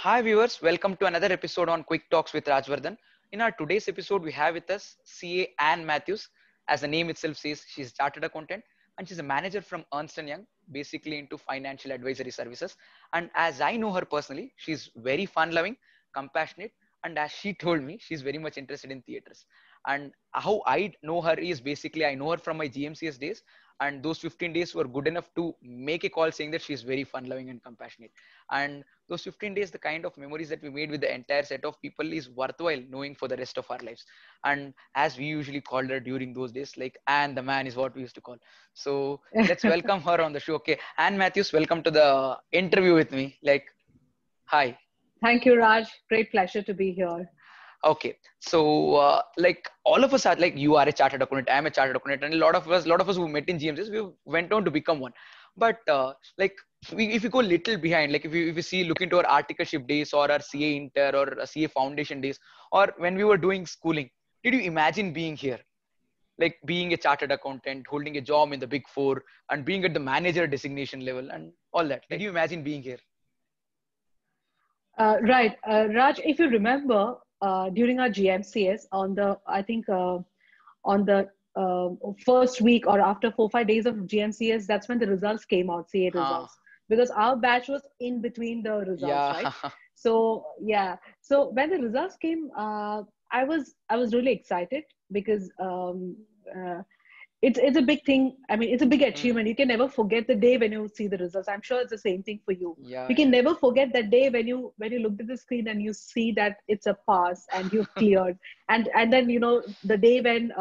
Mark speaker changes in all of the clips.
Speaker 1: Hi viewers, welcome to another episode on Quick Talks with Rajvardhan. In our today's episode, we have with us CA Anne Matthews. As the name itself says, she's chartered accountant and she's a manager from Ernst& Young, basically into financial advisory services. And as I know her personally, she's very fun-loving, compassionate, and as she told me, she's very much interested in theaters. And how I know her is basically I know her from my GMCS days, and those 15 days were good enough to make a call saying that she's very fun-loving and compassionate. And those 15 days, the kind of memories that we made with the entire set of people is worthwhile knowing for the rest of our lives. And as we usually called her during those days, like Anne the man is what we used to call. So let's welcome her on the show. Okay, Anne Matthews, welcome to the interview with me. Like, hi.
Speaker 2: Thank you, Raj. Great pleasure to be here.
Speaker 1: Okay, so like all of us are like you are a chartered accountant, I am a chartered accountant, and a lot of us who met in GMCs, we went on to become one. But like if we go little behind, like if you see look into our articleship days or our CA Inter or a CA Foundation days, or when we were doing schooling, did you imagine being here? Like being a chartered accountant, holding a job in the Big Four, and being at the manager designation level and all that. Did you imagine being here?
Speaker 2: Right, Raj. If you remember, during our GMCS on the, I think on the first week or after 4 5 days of GMCS, that's when the results came out, CA
Speaker 1: Huh.
Speaker 2: results, because our batch was in between the results,
Speaker 1: Yeah.
Speaker 2: right? So yeah, so when the results came, I was really excited because uh, it's a big thing. I mean, it's a big
Speaker 1: Hmm.
Speaker 2: achievement. You can never forget the day when you see the results. I'm sure it's the same thing for you.
Speaker 1: Yeah,
Speaker 2: You can
Speaker 1: yeah.
Speaker 2: never forget that day when you looked at the screen and you see that it's a pass and you've cleared, and then the day when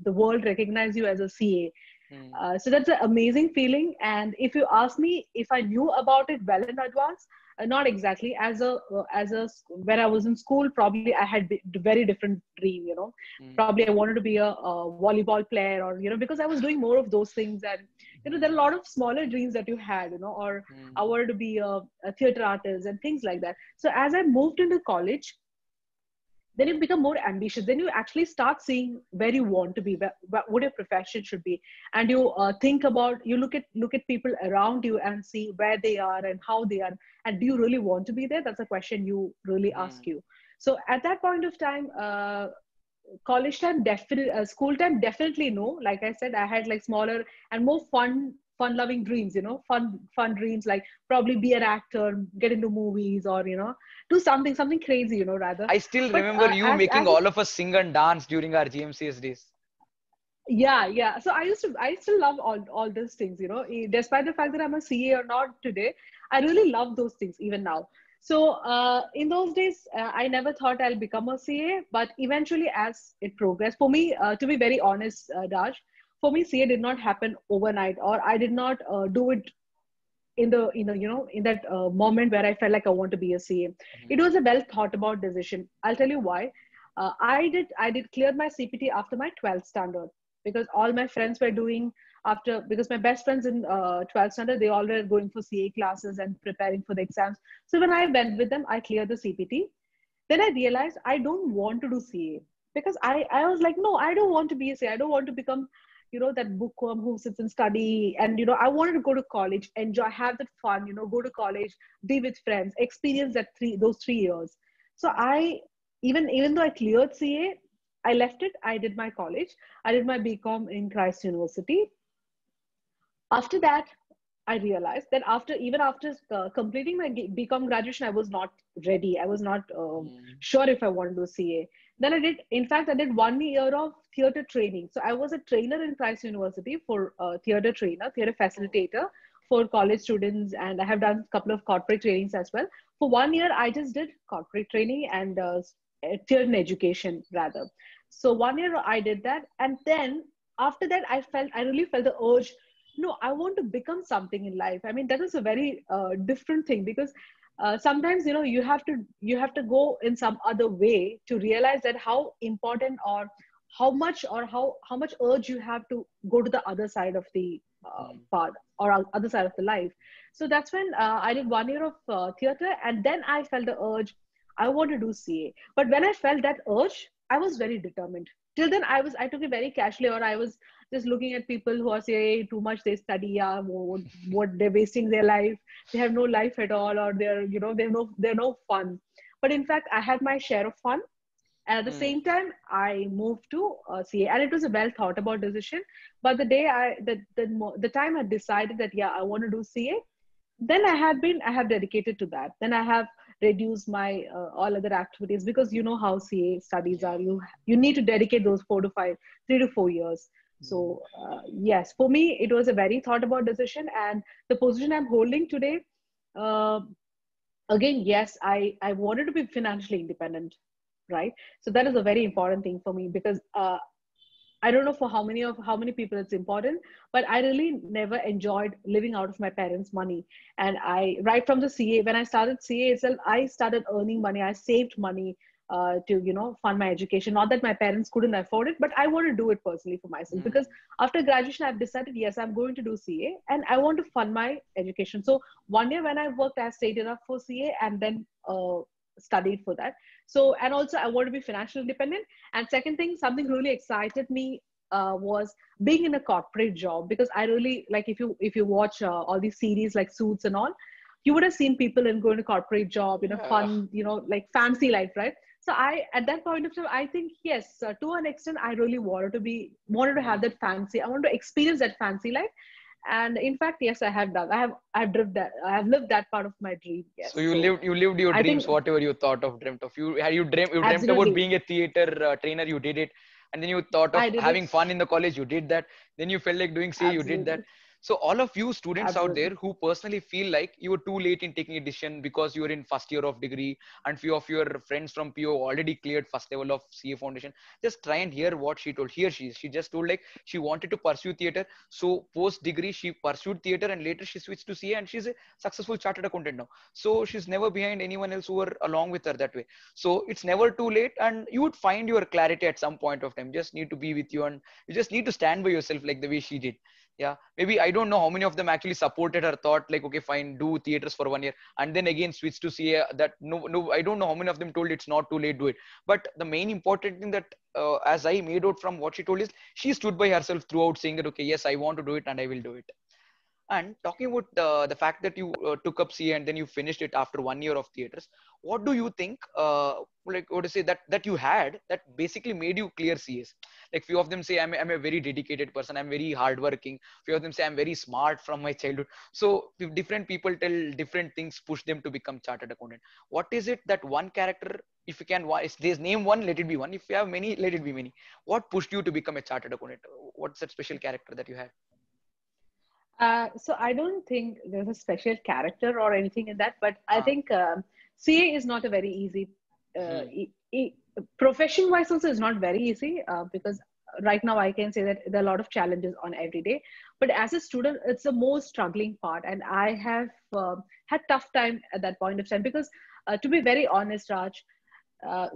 Speaker 2: the world recognizes you as a CA.
Speaker 1: Hmm.
Speaker 2: So that's an amazing feeling. And if you ask me if I knew about it well in advance, not exactly. When I was in school, probably I had very different dream.
Speaker 1: Hmm.
Speaker 2: Probably I wanted to be a volleyball player, or because I was doing more of those things. And there are a
Speaker 1: Hmm.
Speaker 2: lot of smaller dreams that you had, or I
Speaker 1: Hmm.
Speaker 2: wanted to be a theater artist and things like that. So as I moved into college, then you become more ambitious, then you actually start seeing where you want to be, what your profession should be. And you think about, you look at people around you and see where they are and how they are, and do you really want to be there? That's a question you really ask
Speaker 1: Hmm.
Speaker 2: you. So at that point of time, college time definitely, school time definitely no. Like I said, I had like smaller and more fun loving dreams, fun dreams, like probably be an actor, get into movies, or do something crazy, rather.
Speaker 1: I still
Speaker 2: But
Speaker 1: remember you making
Speaker 2: as a,
Speaker 1: all of us sing and dance during our GMCS days.
Speaker 2: yeah, so I still love all those things, despite the fact that I'm a CA or not today. I really love those things even now. So in those days, I never thought I'll become a CA, but eventually as it progressed for me, to be very honest, Raj, for me CA did not happen overnight, or I did not do it in that moment where I felt like I want to be a CA. It
Speaker 1: Hmm.
Speaker 2: was a well thought about decision. I'll tell you why. I did clear my CPT after my 12th standard, because all my friends were doing, after, because my best friends in 12th standard, they all were going for CA classes and preparing for the exams. So when I went with them, I cleared the CPT. Then I realized I don't want to do CA, because I was like, no, I don't want to be a CA. I don't want to become, that bookworm who sits and study. And, I wanted to go to college, enjoy, have that fun, go to college, be with friends, experience those 3 years. So even though I cleared CA, I left it. I did my college. I did my BCom in Christ University. After that, I realized that after completing my BCom graduation, I was not ready. I was not
Speaker 1: Hmm.
Speaker 2: sure if I wanted to do CA. Then in fact, I did 1 year of theater training. So I was a trainer in Christ University for theater trainer, theater
Speaker 1: Oh.
Speaker 2: facilitator for college students, and I have done a couple of corporate trainings as well. For 1 year, I just did corporate training and theater education rather. So 1 year I did that, and then after that, I really felt the urge, no, I want to become something in life. I mean, that is a very different thing, because sometimes you have to go in some other way to realize that how important, or how much urge you have to go to the other side of the
Speaker 1: Hmm.
Speaker 2: part, or other side of the life. So that's when I did 1 year of theater, and then I felt the urge, I want to do CA. But when I felt that urge, I was very determined. till then I took it very casually, or I was just looking at people who are saying too much they study, yeah, what they're wasting their life, they have no life at all, or they're, they're no fun. But in fact, I had my share of fun. And at the
Speaker 1: Hmm.
Speaker 2: same time, I moved to CA, and it was a well thought about decision. But the day the time I decided that, yeah, I want to do CA, then I have dedicated to that. Then I have reduced my all other activities, because you know how CA studies
Speaker 1: Yeah.
Speaker 2: are. You need to dedicate those 3 to 4 years.
Speaker 1: Hmm.
Speaker 2: So yes, for me it was a very thought about decision, and the position I'm holding today. Uh, Again, yes, I wanted to be financially independent, right? So that is a very important thing for me, because I don't know for how many people it's important, but I really never enjoyed living out of my parents' money. And I, right from the CA, when I started CA itself, I started earning money. I saved money to, fund my education. Not that my parents couldn't afford it, but I want to do it personally for myself, because
Speaker 1: Hmm.
Speaker 2: after graduation I've decided, yes, I'm going to do CA and I want to fund my education. So one year when I worked, I stayed enough for CA, and then studied for that. So, and also I want to be financially independent. And second thing, something really excited me was being in a corporate job, because I really like, if you watch all these series like Suits and all, you would have seen people in going to corporate job in a
Speaker 1: Yeah.
Speaker 2: fun, like fancy life, right? So I, at that point of time, I think yes, to an extent, I really wanted to have
Speaker 1: Hmm.
Speaker 2: that fancy. I wanted to experience that fancy life, and in fact, yes, I have done. I've lived that. I have lived that part of my dream.
Speaker 1: So
Speaker 2: Yes. So
Speaker 1: you lived your
Speaker 2: I think
Speaker 1: dreams, whatever you thought of, dreamt of. You dreamt about
Speaker 2: absolutely
Speaker 1: being a theater trainer. You did it, and then you thought of
Speaker 2: I did
Speaker 1: having
Speaker 2: it.
Speaker 1: fun in the college. You did that. Then you felt like doing CA. You did that.
Speaker 2: Absolutely.
Speaker 1: So all of you students out there
Speaker 2: Absolutely.
Speaker 1: who personally feel like you were too late in taking a decision because you were in first year of degree, and few of your friends from PO already cleared first level of CA foundation, just try and hear what she told. Here she just told like she wanted to pursue theater. So post degree she pursued theater, and later she switched to CA, and she's a successful chartered accountant now. So she's never behind anyone else who were along with her that way. So it's never too late, and you would find your clarity at some point of time. Just need to be with you, and you just need to stand by yourself like the way she did. Yeah, maybe I don't know how many of them actually supported her thought, like okay fine, do theaters for 1 year and then again switch to CA. That no, I don't know how many of them told it's not too late, do it. But the main important thing that as I made out from what she told is she stood by herself throughout, saying that okay, yes, I want to do it and I will do it. And talking about the fact that you took up CA and then you finished it after 1 year of theaters, what do you think, like what to say, that you had that basically made you clear CAs? Like few of them say I'm a very dedicated person, I'm very hardworking. Few of them say I'm very smart from my childhood. So if different people tell different things, push them to become chartered accountant. What is it that one character, if you can, if there's name one, let it be one. If you have many, let it be many. What pushed you to become a chartered accountant? What's that special character that you had?
Speaker 2: So I don't think there's a special character or anything in that, but I
Speaker 1: Uh,
Speaker 2: think CA is not a very easy
Speaker 1: hmm.
Speaker 2: profession wise. Also, is not very easy because right now I can say that there are a lot of challenges on every day. But as a student, it's the most struggling part, and I have had tough time at that point of time, because to be very honest, Raj,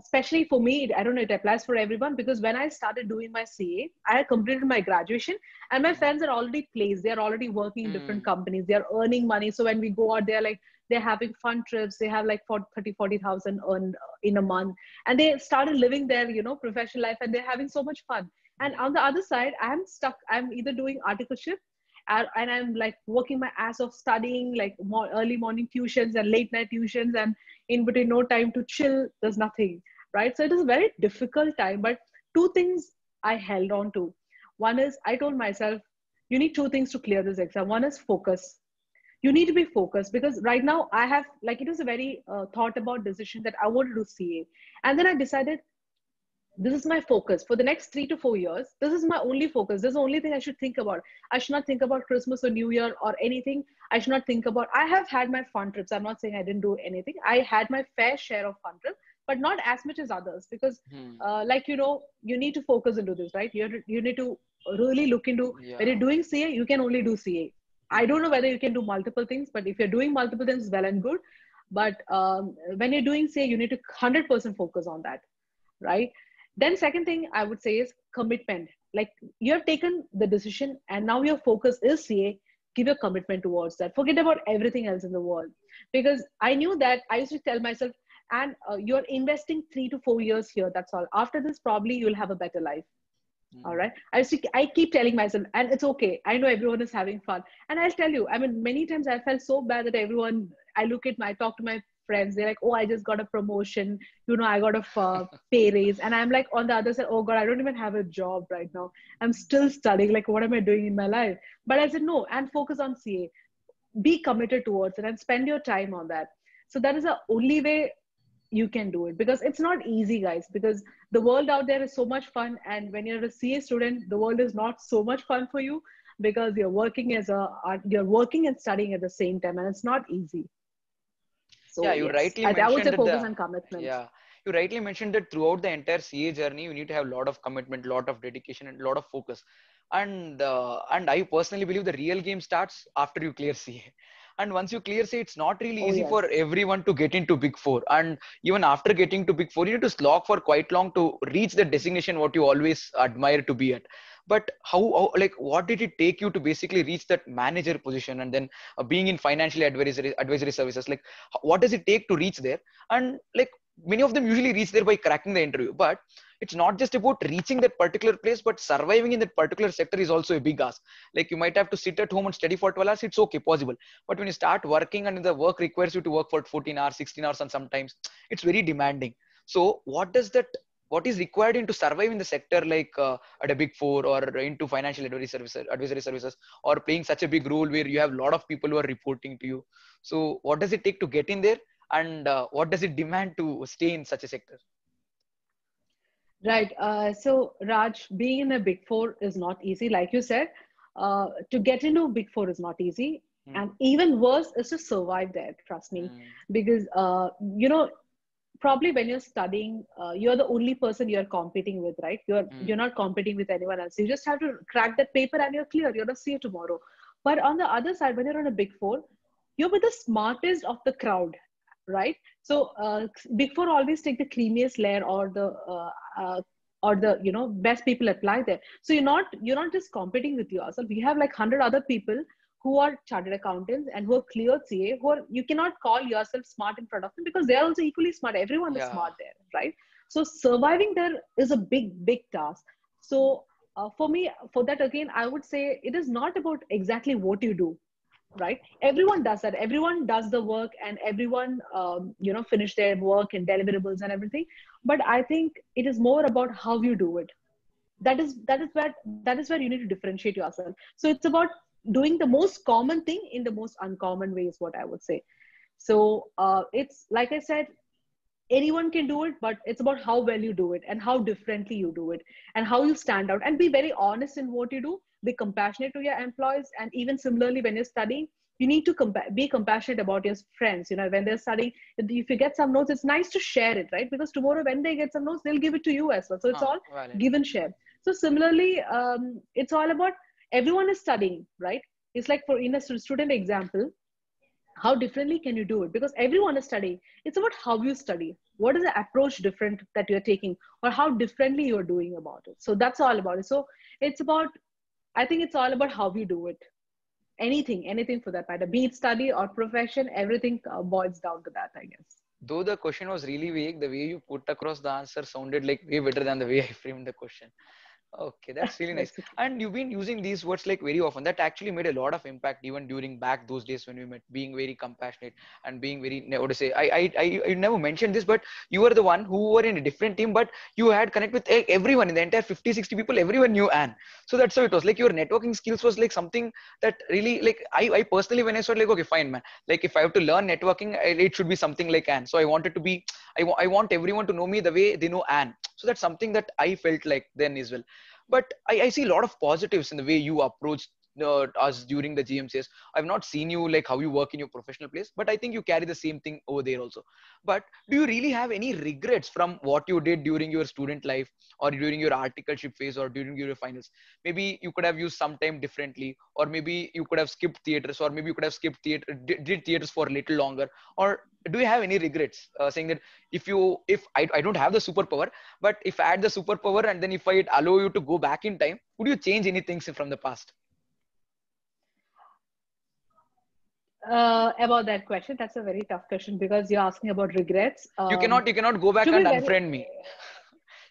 Speaker 2: especially for me, I don't know, it applies for everyone, because when I started doing my CA, I had completed my graduation, and my friends are already placed. They're already working in different
Speaker 1: Hmm.
Speaker 2: companies. They're earning money. So when we go out, they're having fun trips. They have like 40,000 earned in a month. And they started living their, professional life, and they're having so much fun. And
Speaker 1: Hmm.
Speaker 2: on the other side, I'm stuck. I'm either doing articleship, and I'm like working my ass off studying, like more early morning tuitions and late night tuitions, and in between no time to chill. There's nothing, right? So it is a very difficult time. But two things I held on to. One is I told myself, you need two things to clear this exam. One is focus. You need to be focused, because right now I have, like, it was a very thought about decision that I wanted to do CA, and then I decided this is my focus for the next 3 to 4 years. This is my only focus. This is the only thing I should think about. I should not think about Christmas or New Year or anything. I should not think about, I have had my fun trips. I'm not saying I didn't do anything. I had my fair share of fun trips, but not as much as others, because
Speaker 1: Hmm.
Speaker 2: like, you need to focus into this, right? You need to really look into, when you're
Speaker 1: Yeah.
Speaker 2: doing CA, you can only do CA. I don't
Speaker 1: Hmm.
Speaker 2: know whether you can do multiple things, but if you're doing multiple things, well and good. But when you're doing CA, you need to 100% focus on that, right? Then second thing I would say is commitment. Like, you have taken the decision and now your focus is CA. Give your commitment towards that. Forget about everything else in the world. Because I knew that, I used to tell myself, and you're investing 3 to 4 years here. That's all. After this, probably you'll have a better life. All
Speaker 1: Mm.
Speaker 2: right. I keep telling myself, and it's okay. I know everyone is having fun. And I'll tell you, I mean, many times I felt so bad that everyone, I talk to my friends, they're like, oh, I just got a promotion. I got a pay raise. And I'm like, on the other side, oh God, I don't even have a job right now. I'm still studying. Like, what am I doing in my life? But I said, no, and focus on CA. Be committed towards it and spend your time on that. So that is the only way you can do it, because it's not easy, guys, because the world out there is so much fun, and when you're a CA student, the world is not so much fun for you, because you're working and studying at the same time, and it's not easy.
Speaker 1: Yeah,
Speaker 2: So
Speaker 1: you
Speaker 2: yes,
Speaker 1: rightly
Speaker 2: I would
Speaker 1: mentioned
Speaker 2: say
Speaker 1: that
Speaker 2: focus
Speaker 1: the
Speaker 2: on commitment.
Speaker 1: yeah, you rightly mentioned that throughout the entire CA journey, you need to have a lot of commitment, lot of dedication, and a lot of focus. And I personally believe the real game starts after you clear CA. And once you clear CA, it's not really
Speaker 2: Oh
Speaker 1: easy for
Speaker 2: yes.
Speaker 1: everyone to get into Big Four. And even after getting to Big Four, you need to slog for quite long to reach the designation what you always admire to be at. But how like what did it take you to basically reach that manager position, and then being in financial advisory services, like what does it take to reach there? And like many of them usually reach there by cracking the interview, but it's not just about reaching that particular place, but surviving in that particular sector is also a big ask. Like you might have to sit at home and study for 12 hours, it's okay, possible. But when you start working and the work requires you to work for 14 hours, 16 hours, and sometimes it's very demanding. So what is required into survive in the sector, like at a big four, or into financial advisory services, or playing such a big role where you have a lot of people who are reporting to you? So what does it take to get in there, and what does it demand to stay in such a sector?
Speaker 2: Right. So, Raj, being in a big four is not easy. Like you said, to get into a big four is not easy.
Speaker 1: Mm,
Speaker 2: And even worse is to survive there, trust me.
Speaker 1: mm,
Speaker 2: Because, probably when you're studying, you're the only person you're competing with, right? You're
Speaker 1: mm.
Speaker 2: not competing with anyone else. You just have to crack that paper and you're clear. You're going to see it tomorrow. But on the other side, when you're on a big four, you're with the smartest of the crowd, right? So big four always take the creamiest layer, uh, or the best people apply there. So you're not just competing with yourself. We have like 100 other people who are chartered accountants and who are cleared CA, who are, you cannot call yourself smart in front of them, because they're also equally smart. Everyone is
Speaker 1: Yeah.
Speaker 2: smart there, right? So surviving there is a big task. So for me, for that again, I would say it is not about exactly what you do, right? Everyone does that. Everyone does the work, and everyone finish their work and deliverables and everything. But I think it is more about how you do it. That is where you need to differentiate yourself. So it's about doing the most common thing in the most uncommon way, is what I would say. So it's like I said, anyone can do it, but it's about how well you do it and how differently you do it and how you stand out, and be very honest in what you do. Be compassionate to your employees, and even similarly when you're studying, you need to be compassionate about your friends. When they're studying, if you get some notes, it's nice to share it, right? Because tomorrow when they get some notes, they'll give it to you as well. So it's all
Speaker 1: Valid.
Speaker 2: give and share. So similarly, it's all about, everyone is studying, right? It's like, for in a student example, how differently can you do it? Because everyone is studying. It's about how you study. What is the approach different that you're taking, or how differently you're doing about it? So that's all about it. So it's about, I think it's all about how you do it. Anything for that matter, be it study or profession, everything boils down to that, I guess.
Speaker 1: Though the question was really vague, the way you put across the answer sounded like way better than the way I framed the question. Okay, that's really nice.
Speaker 2: That's okay.
Speaker 1: And you've been using these words like very often. That actually made a lot of impact even during back those days when we met, being very compassionate and being very, what to say, I never mentioned this, but you were the one who were in a different team, but you had connect with everyone in the entire 50, 60 people, everyone knew Anne. So that's how it was. Like your networking skills was like something that really, like I personally, when I saw like, okay, fine, man. Like if I have to learn networking, it should be something like Anne. So I wanted to be, I want everyone to know me the way they know Anne. So that's something that I felt like then as well. But I see a lot of positives in the way you approach us during the GMCS. I've not seen you like how you work in your professional place, but I think you carry the same thing over there also. But do you really have any regrets from what you did during your student life, or during your articleship phase, or during your finals? Maybe you could have used some time differently, or maybe you could have skipped theaters, or maybe you could have skipped theater, did theaters for a little longer, or do you have any regrets saying that if I don't have the superpower, but if I had the superpower and then if I allow you to go back in time, would you change anything from the past?
Speaker 2: About that question, that's a very tough question because you're asking about regrets.
Speaker 1: You cannot go back
Speaker 2: To be
Speaker 1: and
Speaker 2: very
Speaker 1: unfriend me.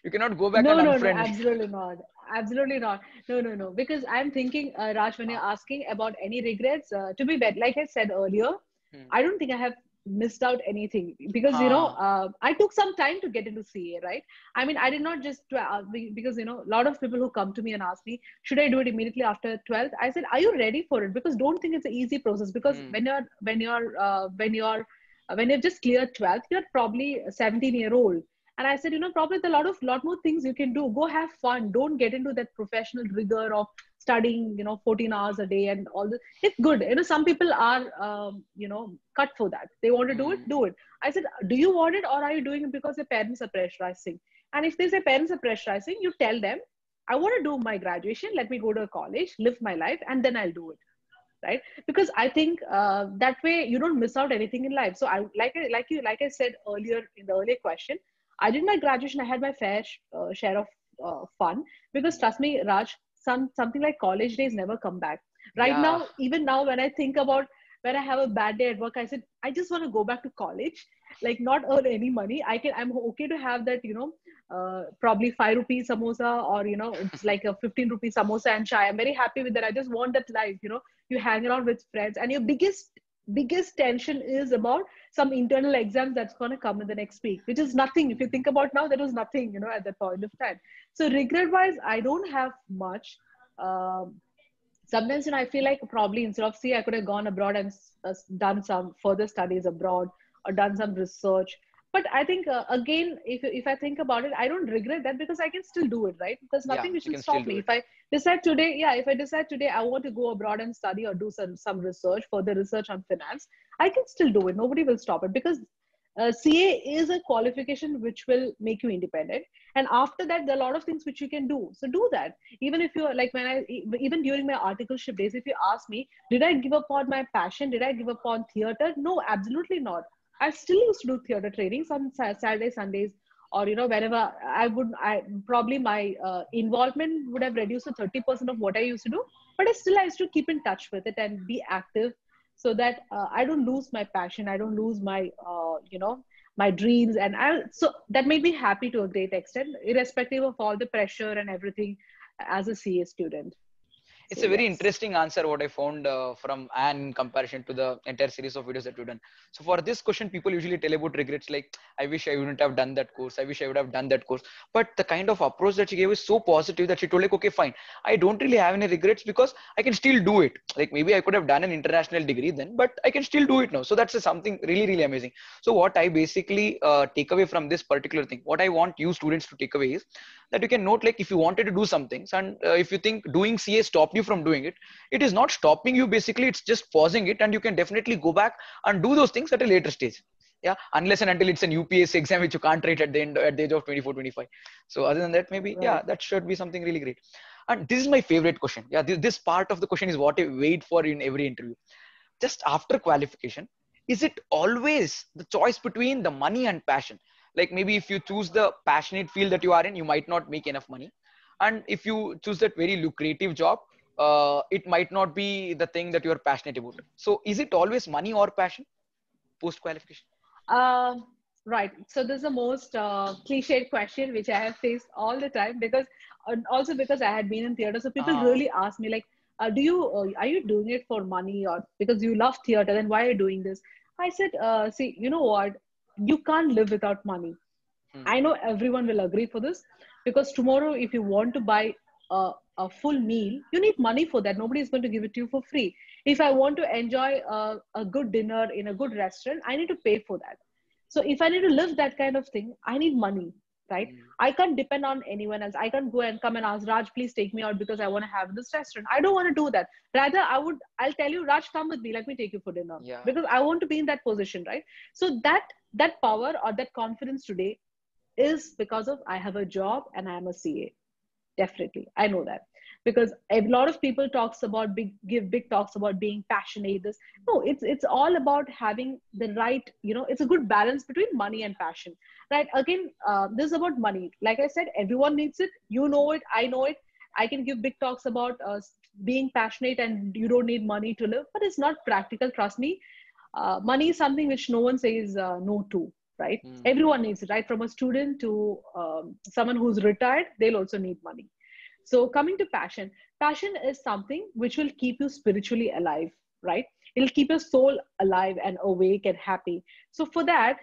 Speaker 1: You cannot go back and
Speaker 2: No, no, no,
Speaker 1: unfriend me.
Speaker 2: absolutely not. Absolutely not. No, no, no. Because I'm thinking, Raj, when you're asking about any regrets, to be bad, like I said earlier,
Speaker 1: Hmm.
Speaker 2: I don't think I have missed out anything because,
Speaker 1: Huh.
Speaker 2: I took some time to get into CA, right? I mean, I did not just, because, a lot of people who come to me and ask me, should I do it immediately after 12th? I said, are you ready for it? Because don't think it's an easy process because
Speaker 1: Hmm.
Speaker 2: when you're just cleared 12th, you're probably a 17-year-old, and I said, probably a lot more things you can do. Go have fun. Don't get into that professional rigor of studying, 14 hours a day and all this. It's good. Some people are, cut for that. They want to do it,
Speaker 1: Hmm.
Speaker 2: do it. I said, do you want it or are you doing it because your parents are pressurizing? And if they say parents are pressurizing, you tell them, I want to do my graduation. Let me go to a college, live my life, and then I'll do it, right? Because I think that way you don't miss out anything in life. So I like I said earlier in the earlier question, I did my graduation, I had my fair share of fun, because trust me, Raj, something like college days never come back. Right now,
Speaker 1: Yeah.
Speaker 2: even now, when I think about when I have a bad day at work, I said I just want to go back to college, like not earn any money. I'm okay to have that, probably 5 rupees samosa, or it's like a 15 rupees samosa and chai. I'm very happy with that. I just want that life, you hang around with friends, and your biggest tension is about some internal exams that's going to come in the next week, which is nothing. If you think about now, there was nothing, at that point of time. So regret wise, I don't have much. um, Sometimes, I feel like probably instead of C, I could have gone abroad and done some further studies abroad, or done some research. But I think, again, if I think about it, I don't regret that because I can still do it, right? There's
Speaker 1: Yeah.
Speaker 2: nothing which
Speaker 1: You
Speaker 2: will
Speaker 1: can still
Speaker 2: stop
Speaker 1: do
Speaker 2: me.
Speaker 1: it.
Speaker 2: If I decide today, yeah, if I decide today I want to go abroad and study or do some research, further research on finance, I can still do it. Nobody will stop it because CA is a qualification which will make you independent. And after that, there are a lot of things which you can do. So do that. Even if you're like, even during my articleship days, if you ask me, did I give up on my passion? Did I give up on theater? No, absolutely not. I still used to do theater trainings on Saturday, Sundays, or, whenever I probably my involvement would have reduced to 30% of what I used to do. But I used to keep in touch with it and be active so that I don't lose my passion. I don't lose my dreams. And so that made me happy to a great extent, irrespective of all the pressure and everything as a CA student.
Speaker 1: It's
Speaker 2: So
Speaker 1: a very
Speaker 2: yes.
Speaker 1: interesting answer what I found from Anne in comparison to the entire series of videos that you've done. So for this question, people usually tell about regrets like, I wish I wouldn't have done that course. I wish I would have done that course. But the kind of approach that she gave is so positive that she told like, okay, fine. I don't really have any regrets because I can still do it. Like maybe I could have done an international degree then, but I can still do it now. So that's something really, really amazing. So what I basically take away from this particular thing, what I want you students to take away is that you can note like if you wanted to do something and if you think doing CA stopped you from doing it, it is not stopping you. Basically it's just pausing it, and you can definitely go back and do those things at a later stage. Yeah, unless and until it's an UPSC exam which you can't write at the end at the age of 24, 25. So other than that, maybe yeah,
Speaker 2: Right.
Speaker 1: that should be something really great. And this is my favorite question. Yeah, this part of the question is what I wait for in every interview. Just after qualification, is it always the choice between the money and passion? Like maybe if you choose the passionate field that you are in, you might not make enough money, and if you choose that very lucrative job, it might not be the thing that you are passionate about. So is it always money or passion post qualification?
Speaker 2: Um, right. So this is the most cliched question which I have faced all the time because, and also because I had been in theater. So people
Speaker 1: uh,
Speaker 2: really ask me like, are you doing it for money or because you love theater? Then why are you doing this? I said, see, you know what? You can't live without money.
Speaker 1: hmm,
Speaker 2: I know everyone will agree for this because tomorrow, if you want to buy a full meal, you need money for that. Nobody is going to give it to you for free. If I want to enjoy a good dinner in a good restaurant, I need to pay for that. So if I need to live that kind of thing, I need money, right?
Speaker 1: hmm,
Speaker 2: I can't depend on anyone else. I can't go and come and ask Raj, please take me out because I want to have this restaurant. I don't want to do that. Rather, I'll tell you, Raj, come with me. Let me take you for dinner
Speaker 1: yeah.
Speaker 2: because I want to be in that position, right? So that power or that confidence today is because of I have a job and I am a CA. Definitely, I know that because a lot of people talks about give big talks about being passionate. This no, it's all about having the right. It's a good balance between money and passion, right? Again, this is about money. Like I said, everyone needs it. You know it. I know it. I can give big talks about being passionate and you don't need money to live, but it's not practical. Trust me. Money is something which no one says no to, right? Everyone needs it, right? From a student to someone who's retired, they'll also need money. So coming to passion, passion is something which will keep you spiritually alive, right? It'll keep your soul alive and awake and happy. So for that,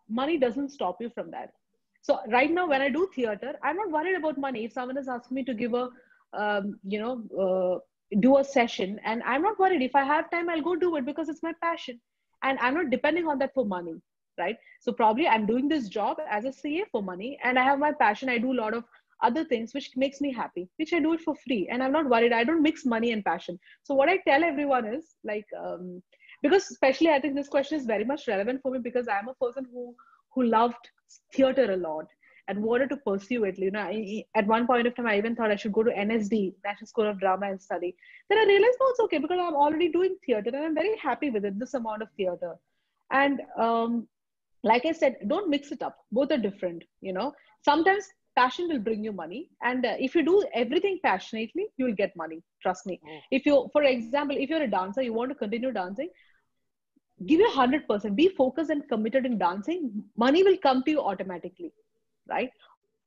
Speaker 2: money doesn't stop you from that. So right now, when I do theater, I'm not worried about money. If someone is asking me to give a, do a session, and I'm not worried. If I have time, I'll go do it because it's my passion, and I'm not depending on that for money, right? So probably I'm doing this job as a CA for money, and I have my passion. I do a lot of other things which makes me happy, which I do it for free, and I'm not worried. I don't mix money and passion. So what I tell everyone is like, because especially I think this question is very much relevant for me because I'm a person who loved theater a lot and wanted to pursue it. You know, at one point of time, I even thought I should go to NSD, National School of Drama, and study. Then I realized, no, it's okay because I'm already doing theater and I'm very happy with it, this amount of theater. And like I said, don't mix it up. Both are different, you know. Sometimes passion will bring you money. And if you do everything passionately, you will get money. Trust me. If you, for example, if you're a dancer, you want to continue dancing, give you 100%, be focused and committed in dancing, money will come to you automatically, right?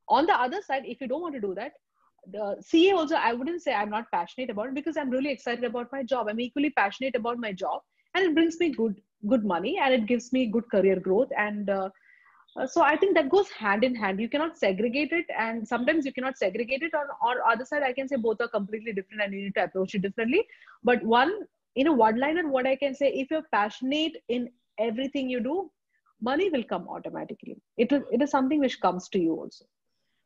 Speaker 2: On the other side, if you don't want to do that, the CA also, I wouldn't say I'm not passionate about it because I'm really excited about my job. I'm equally passionate about my job and it brings me good money and it gives me good career growth. And so I think that goes hand in hand. You cannot segregate it, and sometimes you cannot segregate it. Or other side, I can say both are completely different and you need to approach it differently. But in a one-liner, what I can say, if you're passionate in everything you do, money will come automatically. It is something which comes to you also.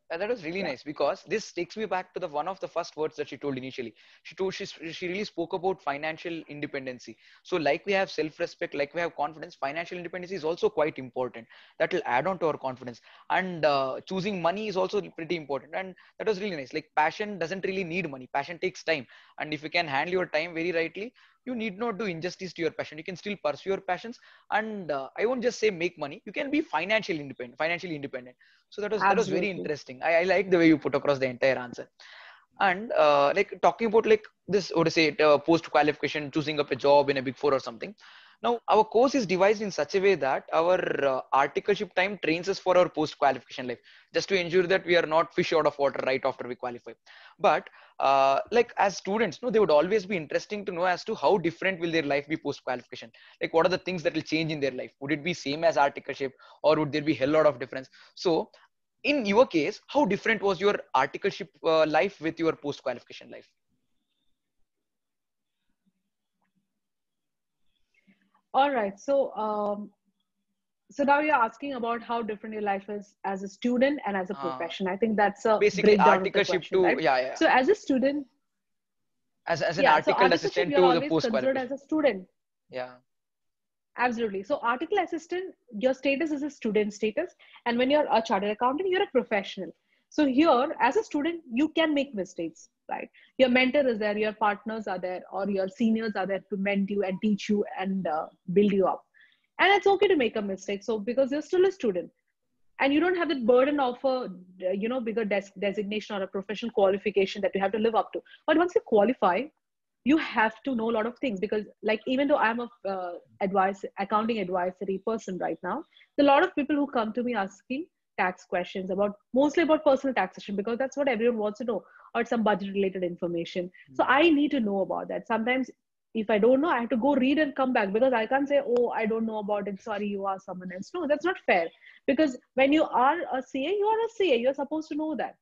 Speaker 1: That was really nice because this takes me back to the one of the first words that she told initially. She really spoke about financial independency. So like we have self-respect, like we have confidence, financial independence is also quite important. That will add on to our confidence. And choosing money is also pretty important. And that was really nice. Like passion doesn't really need money. Passion takes time. And if you can handle your time very rightly, you need not do injustice to your passion. You can still pursue your passions. And I won't just say make money. You can be financially independent. So that was very interesting. I like the way you put across the entire answer. And like talking about like this, or to say post qualification, choosing up a job in a big four or something. Now our course is devised in such a way that our articleship time trains us for our post qualification life, just to ensure that we are not fish out of water right after we qualify. But like as students, no, they would always be interesting to know as to how different will their life be post qualification. Like what are the things that will change in their life? Would it be same as articleship, or would there be a hell lot of difference? So in your case, how different was your articleship life with your post qualification life?
Speaker 2: All right. So now you're asking about how different your life is as a student and as a profession. I think that's a
Speaker 1: Basically
Speaker 2: breakdown of the
Speaker 1: articleship
Speaker 2: question,
Speaker 1: to
Speaker 2: right? So as a student,
Speaker 1: as an
Speaker 2: yeah, so
Speaker 1: articled
Speaker 2: articleship,
Speaker 1: assistant
Speaker 2: you're
Speaker 1: to the
Speaker 2: always
Speaker 1: post
Speaker 2: considered as
Speaker 1: qualification.
Speaker 2: a student.
Speaker 1: Yeah.
Speaker 2: Absolutely. So article assistant, your status is a student status. And when you're a chartered accountant, you're a professional. So here, as a student, you can make mistakes, right? Your mentor is there, your partners are there, or your seniors are there to mentor you and teach you and build you up. And it's okay to make a mistake. So because you're still a student and you don't have the burden of a bigger designation or a professional qualification that you have to live up to. But once you qualify, you have to know a lot of things because like even though I'm a accounting advisory person right now, a lot of people who come to me asking tax questions about mostly about personal taxation because that's what everyone wants to know, or some budget related information. So I need to know about that. Sometimes if I don't know, I have to go read and come back because I can't say, oh, I don't know about it, sorry, you are someone else. No, that's not fair. Because when you are a CA, you are a CA, you're supposed to know that,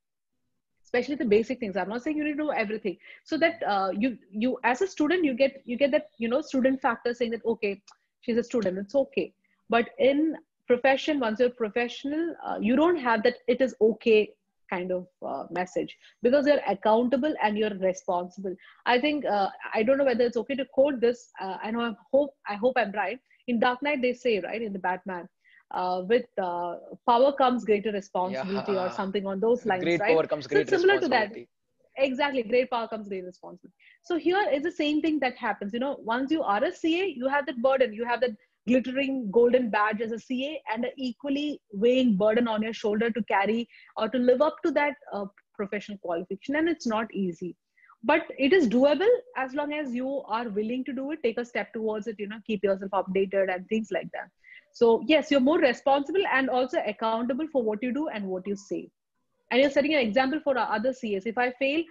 Speaker 2: especially the basic things. I'm not saying you need to know everything. So that you as a student, you get that student factor saying that okay, she's a student, it's okay. But in profession, once you're professional, you don't have that it is okay kind of message because you're accountable and you're responsible. I think I don't know whether it's okay to quote this. I hope I'm right. In Dark Knight they say, right, in the Batman, with power comes greater responsibility or
Speaker 1: Yeah.
Speaker 2: something on those lines,
Speaker 1: Great
Speaker 2: right?
Speaker 1: power comes
Speaker 2: So
Speaker 1: great
Speaker 2: it's similar to that.
Speaker 1: responsibility.
Speaker 2: Exactly, great power comes great responsibility. So here is the same thing that happens. Once you are a CA, you have that burden, you have that glittering golden badge as a CA and an equally weighing burden on your shoulder to carry or to live up to that professional qualification, and it's not easy. but it is doable as long as you are willing to do it, take a step towards it, keep yourself updated and things like that. So yes, you're more responsible and also accountable for what you do and what you say, and you're setting an example for other CAs. If I fail,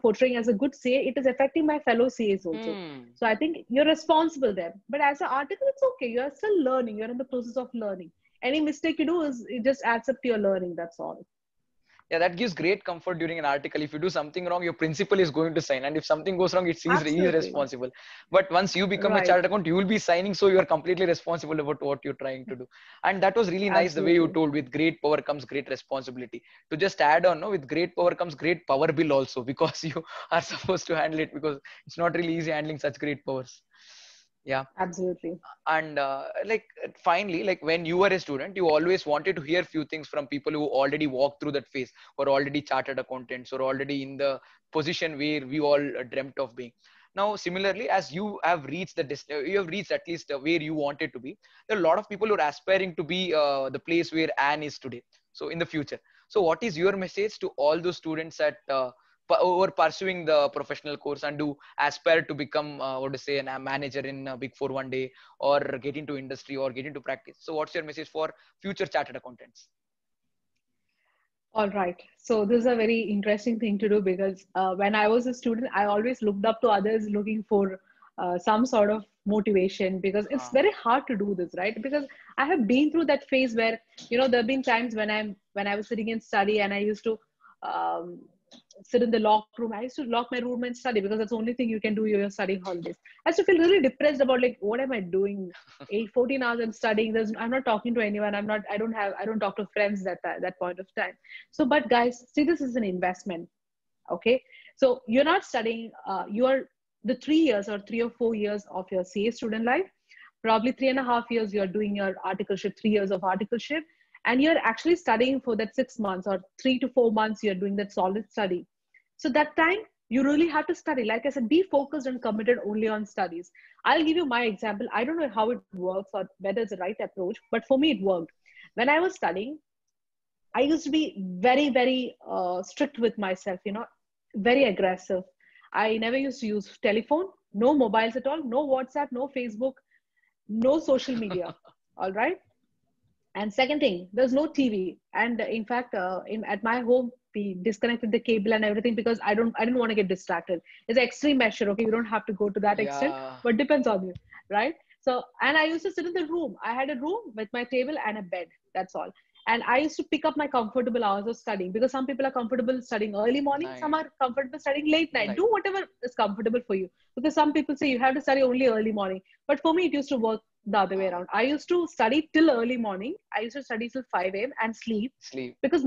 Speaker 2: portraying as a good CA, it is affecting my fellow CAs also.
Speaker 1: Hmm.
Speaker 2: So I think you're responsible there. But as an article, it's okay. You're still learning. You're in the process of learning. Any mistake you do is it just adds up to your learning. That's all.
Speaker 1: Yeah, that gives great comfort during an article. If you do something wrong, your principal is going to sign, and if something goes wrong, it's he's
Speaker 2: Absolutely.
Speaker 1: responsible. But once you become a
Speaker 2: Right.
Speaker 1: chartered accountant, you will be signing, so you are completely responsible about what you're trying to do. And that was really nice the way you
Speaker 2: Absolutely.
Speaker 1: told. With great power comes great responsibility. To just add on, no, with great power comes great power bill also, because you are supposed to handle it, because it's not really easy handling such great powers. Yeah.
Speaker 2: Absolutely.
Speaker 1: And finally, like when you were a student, you always wanted to hear few things from people who already walked through that phase, or already chartered accountants, or already in the position where we all dreamt of being. Now similarly, as you have reached you have reached at least where you wanted to be, there are a lot of people who are aspiring to be the place where Anne is today, so in the future. So what is your message to all those students at who are pursuing the professional course and do aspire to become what to say a manager in big four one day, or get into industry, or get into practice? So what's your message for future chartered accountants?
Speaker 2: All right. So this is a very interesting thing to do because when I was a student, I always looked up to others looking for some sort of motivation because it's
Speaker 1: uh,
Speaker 2: very hard to do this, right? Because I have been through that phase where, there have been times when I was sitting in study and I used to um, sit in the locked room. I used to lock my room and study because that's the only thing you can do in your study holidays. I used to feel really depressed about like, what am I doing? 14 hours I'm studying. I'm not talking to anyone. I don't talk to friends that point of time. So, but guys, see, this is an investment. Okay. So you're not studying, you are the 3 years or 3 or 4 years of your CA student life, probably 3.5 years, you're doing your articleship, 3 years of articleship, and you're actually studying for that 6 months or 3 to 4 months, you're doing that solid study. So that time, you really have to study. Like I said, be focused and committed only on studies. I'll give you my example. I don't know how it works or whether it's the right approach, but for me, it worked. When I was studying, I used to be very, very strict with myself, very aggressive. I never used to use telephone, no mobiles at all, no WhatsApp, no Facebook, no social media. All right. And second thing, there's no TV. And in fact, at my home, we disconnected the cable and everything because I didn't want to get distracted. It's an extreme measure. Okay. You don't have to go to that extent,
Speaker 1: yeah.
Speaker 2: but depends on you. Right. So, and I used to sit in the room. I had a room with my table and a bed. That's all. And I used to pick up my comfortable hours of studying because some people are comfortable studying early morning, some
Speaker 1: Night.
Speaker 2: are comfortable studying late night.
Speaker 1: Night.
Speaker 2: Do whatever is comfortable for you. Because some people say you have to study only early morning. But for me, it used to work the other way
Speaker 1: uh,
Speaker 2: around. I used to study till early morning. I used to study till 5 a.m. and sleep
Speaker 1: Sleep.
Speaker 2: because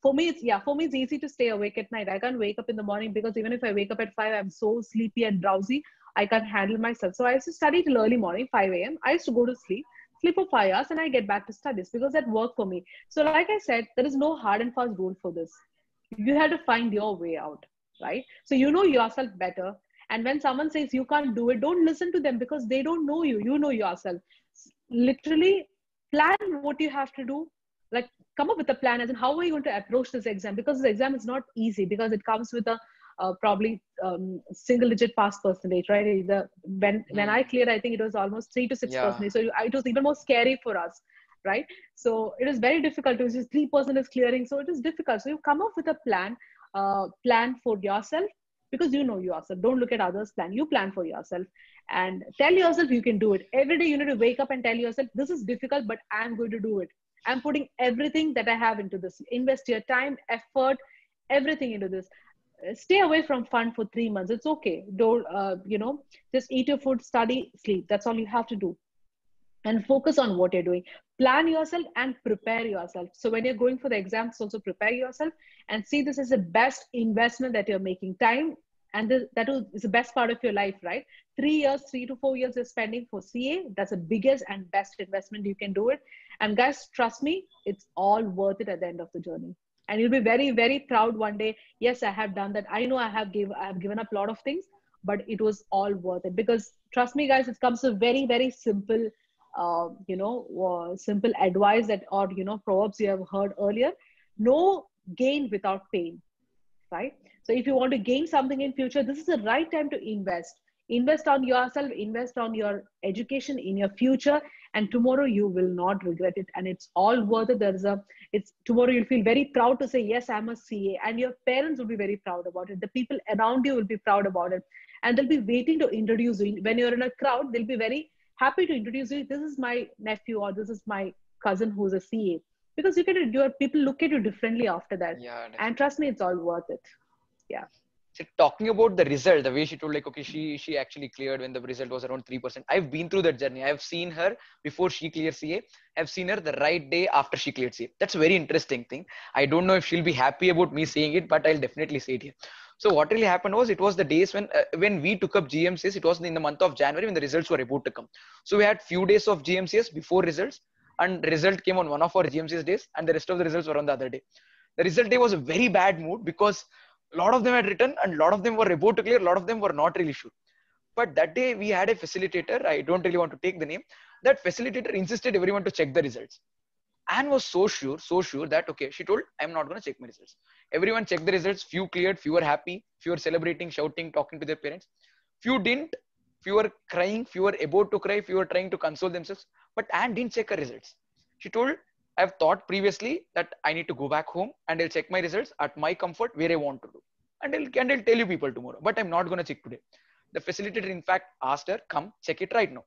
Speaker 2: for me it's easy to stay awake at night. I can't wake up in the morning because even if I wake up at 5, I'm so sleepy and drowsy. I can't handle myself. So I used to study till early morning, 5 a.m. I used to go to sleep for 5 hours, and I get back to studies because that worked for me. So, like I said, there is no hard and fast rule for this. You have to find your way out, right? So you know yourself better. And when someone says you can't do it, don't listen to them because they don't know you. You know yourself. Literally plan what you have to do. Like come up with a plan as in how are you going to approach this exam, because this exam is not easy because it comes with a probably single digit pass percentage, right? When I
Speaker 1: Hmm.
Speaker 2: cleared, I think it was almost 3 to 6 percent.
Speaker 1: Yeah.
Speaker 2: So it was even more scary for us, right? So it is very difficult. It was just 3% is clearing, so it is difficult. So you come up with a plan for yourself because you know yourself. Don't look at others' plan. You plan for yourself and tell yourself you can do it. Every day you need to wake up and tell yourself this is difficult, but I'm going to do it. I'm putting everything that I have into this. Invest your time, effort, everything into this. Stay away from fun for 3 months. It's okay. Don't just eat your food, study, sleep. That's all you have to do, and focus on what you're doing. Plan yourself and prepare yourself. So when you're going for the exams, also prepare yourself and see this is the best investment that you're making. Time and that is the best part of your life, right? 3 years, 3 to 4 years you're spending for CA. That's the biggest and best investment you can do it. And guys, trust me, it's all worth it at the end of the journey. And you'll be very, very proud one day. Yes, I have done that. I know I have given up a lot of things, but it was all worth it because trust me, guys, it comes to very, very simple simple advice that, or proverbs you have heard earlier. No gain without pain. right? So if you want to gain something in future, this is the right time to invest on yourself, invest on your education in your future, and tomorrow you will not regret it, and it's all worth it. There's a it's tomorrow you'll feel very proud to say yes, I'm a CA, and your parents will be very proud about it, the people around you will be proud about it, and they'll be waiting to introduce you. When you're in a crowd, they'll be very happy to introduce you. This is my nephew, or this is my cousin who's a CA, because you can your people look at you differently after that.
Speaker 1: Yeah,
Speaker 2: And
Speaker 1: definitely.
Speaker 2: trust me, it's all worth it. Yeah.
Speaker 1: So talking about the result, the way she told, like, okay, she actually cleared when the result was around 3%. I've been through that journey. I've seen her before she cleared CA. I've seen her the right day after she cleared CA. That's a very interesting thing. I don't know if she'll be happy about me saying it, but I'll definitely say it here. So what really happened was, it was the days when we took up GMCS. It was in the month of January when the results were about to come. So we had few days of GMCS before results, and result came on one of our GMCS days, and the rest of the results were on the other day. The result day was a very bad mood, because a lot of them had written and a lot of them were about to clear, a lot of them were not really sure. But that day we had a facilitator, I don't really want to take the name. That facilitator insisted everyone to check the results. Anne was so sure that, okay, she told, I'm not going to check my results. Everyone checked the results. Few cleared, few were happy, few were celebrating, shouting, talking to their parents. Few didn't, few were crying, few were about to cry, few were trying to console themselves. But Anne didn't check her results. She told, I've thought previously that I need to go back home and I'll check my results at my comfort where I want to do. And I'll tell you people tomorrow, but I'm not going to check today. The facilitator, in fact, asked her, come check it right now.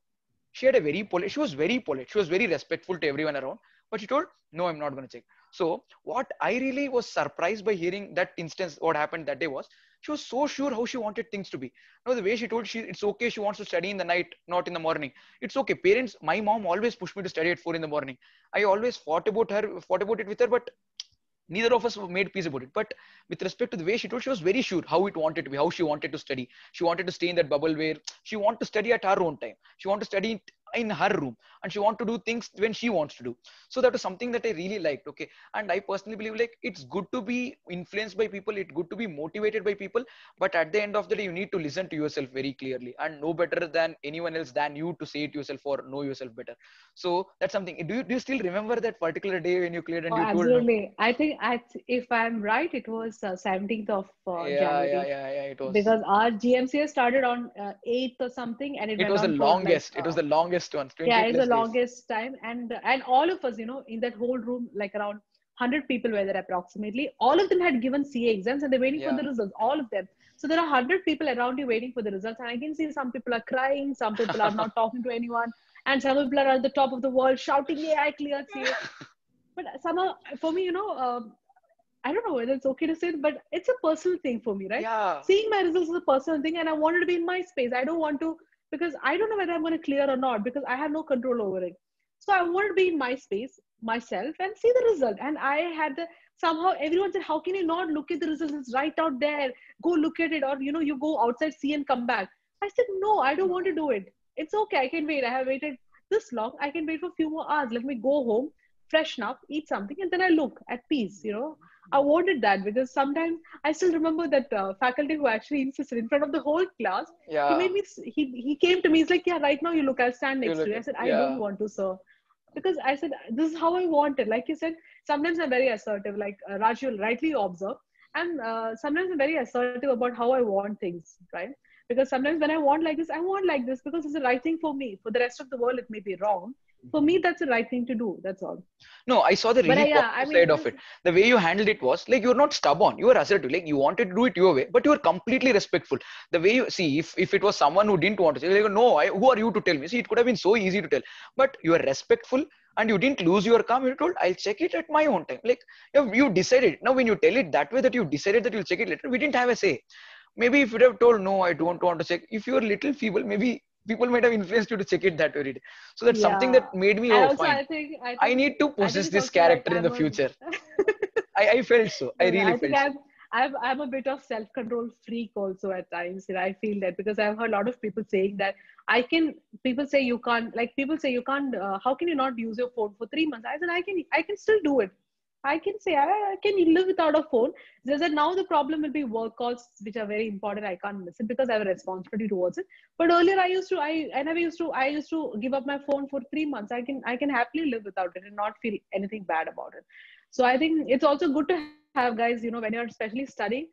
Speaker 1: She had a very polite, she was very polite, she was very respectful to everyone around, but she told, no, I'm not going to check. So what I really was surprised by hearing that instance, what happened that day was, she was so sure how she wanted things to be. Now the way she told, it's okay, she wants to study in the night, not in the morning. It's okay. Parents, my mom always pushed me to study at 4 in the morning. I always fought about it with her, but neither of us made peace about it. But with respect to the way she told, she was very sure how it wanted to be, how she wanted to study. She wanted to stay in that bubble where she wanted to study at her own time. She wanted to study in her room, and she wanted to do things when she wants to do. So that was something that I really liked. Okay. And I personally believe, like, it's good to be influenced by people, it's good to be motivated by people, but at the end of the day, you need to listen to yourself very clearly, and know better than anyone else than you to say it yourself or know yourself better. So that's something. Do you still remember that particular day when you cleared and
Speaker 2: Oh,
Speaker 1: you told no?
Speaker 2: absolutely. I think if I'm right, it was 17th of January,
Speaker 1: Yeah. It was.
Speaker 2: because our GMCA started on 8th or something, and it
Speaker 1: It
Speaker 2: went
Speaker 1: was the
Speaker 2: on for like
Speaker 1: longest. It was the longest one.
Speaker 2: yeah,
Speaker 1: 20
Speaker 2: it's the
Speaker 1: plus days.
Speaker 2: longest time, and all of us, in that whole room, like around 100 people were there approximately. All of them had given CA exams, and they're waiting for
Speaker 1: Yeah.
Speaker 2: the results. All of them. So there are 100 people around you waiting for the results, and I can see some people are crying, some people are not talking to anyone, and some people are at the top of the world shouting, "Yeah, I cleared CA." But somehow, for me, I don't know whether it's okay to say it, but it's a personal thing for me, right?
Speaker 1: Yeah.
Speaker 2: Seeing my results is a personal thing, and I wanted to be in my space. I don't want to, because I don't know whether I'm going to clear or not, because I have no control over it. So I wanted to be in my space, myself, and see the result. And I had the somehow everyone said, "How can you not look at the results? It's right out there. Go look at it, or you go outside, see, and come back." I said, "No, I don't want to do it. It's okay. I can wait. I have waited this long. I can wait for a few more hours. Let me go home, freshen up, eat something, and then I look at peace. I wanted that, because sometimes I still remember that faculty who actually insisted in front of the whole class. He
Speaker 1: Yeah.
Speaker 2: made me. He came to me. He's like, "Yeah, right now you look. I'll stand
Speaker 1: You
Speaker 2: next to
Speaker 1: look
Speaker 2: you." I
Speaker 1: at.
Speaker 2: said, "I don't
Speaker 1: Yeah.
Speaker 2: want to, sir," because I said this is how I want it. Like you said, sometimes I'm very assertive. Like Raj, you rightly observe, and sometimes I'm very assertive about how I want things, right? Because sometimes when I want like this, I want like this because it's the right thing for me. For the rest of the world, it may be wrong. For me, that's the right thing to do. That's all.
Speaker 1: No, I saw the
Speaker 2: But
Speaker 1: really
Speaker 2: yeah, I
Speaker 1: positive
Speaker 2: mean,
Speaker 1: side of it. The way you handled it was like, you're not stubborn. You were assertive. Like, you wanted to do it your way, but you were completely respectful. The way you see, if it was someone who didn't want to say, like, no, who are you to tell me? See, it could have been so easy to tell, but you were respectful and you didn't lose your calm. You told, I'll check it at my own time. Like, you decided. Now, when you tell it that way, that you decided that you'll check it later, we didn't have a say. Maybe if you'd have told, no, I don't want to check, if you were little feeble, maybe people might have influenced you to check it that way. So that's something
Speaker 2: yeah.
Speaker 1: that made me,
Speaker 2: And
Speaker 1: oh,
Speaker 2: also,
Speaker 1: fine,
Speaker 2: I
Speaker 1: I
Speaker 2: think,
Speaker 1: need to
Speaker 2: I think
Speaker 1: possess
Speaker 2: it's
Speaker 1: this
Speaker 2: also like
Speaker 1: character in the
Speaker 2: I'm a,
Speaker 1: future. I felt so. I
Speaker 2: no, no,
Speaker 1: really
Speaker 2: I think
Speaker 1: felt so.
Speaker 2: I'm a bit of self-control freak also at times. I feel that because I've heard a lot of people saying that people say you can't, like people say you can't, how can you not use your phone for 3 months? I said, I can still do it. I can say I can live without a phone. Just that now the problem will be work calls, which are very important. I can't miss it because I have a responsibility towards it. But earlier I used to give up my phone for 3 months. I can happily live without it and not feel anything bad about it. So I think it's also good to have guys, when you're especially studying.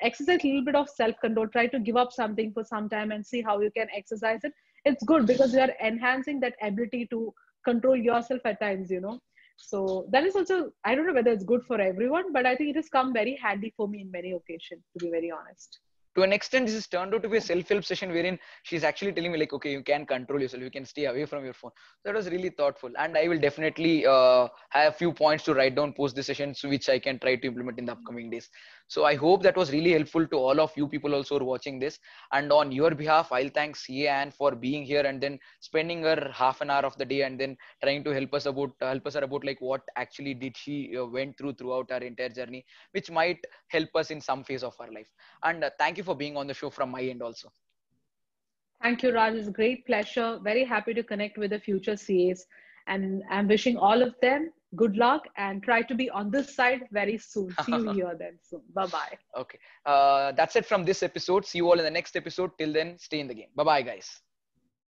Speaker 2: exercise a little bit of self control. Try to give up something for some time and see how you can exercise it. It's good because you are enhancing that ability to control yourself at times, you know. So that is also, I don't know whether it's good for everyone, but I think it has come very handy for me in many occasions, to be very honest.
Speaker 1: To an extent, this is turned out to be a self-help session wherein she's actually telling me like, okay, you can control yourself, you can stay away from your phone. So that was really thoughtful, and I will definitely have a few points to write down post this session, so which I can try to implement in the upcoming days. So I hope that was really helpful to all of you people also who are watching this. And on your behalf, I'll thank CA Anne for being here and then spending her half an hour of the day and then trying to help us about like what actually did she went throughout our entire journey, which might help us in some phase of our life. And thank you for being on the show from my end also.
Speaker 2: Thank you, Raj. It's a great pleasure. Very happy to connect with the future CAs. And I'm wishing all of them good luck and try to be on this side very soon. See you here then soon. Bye bye.
Speaker 1: Okay. That's it from this episode. See you all in the next episode. Till then, stay in the game. Bye bye, guys.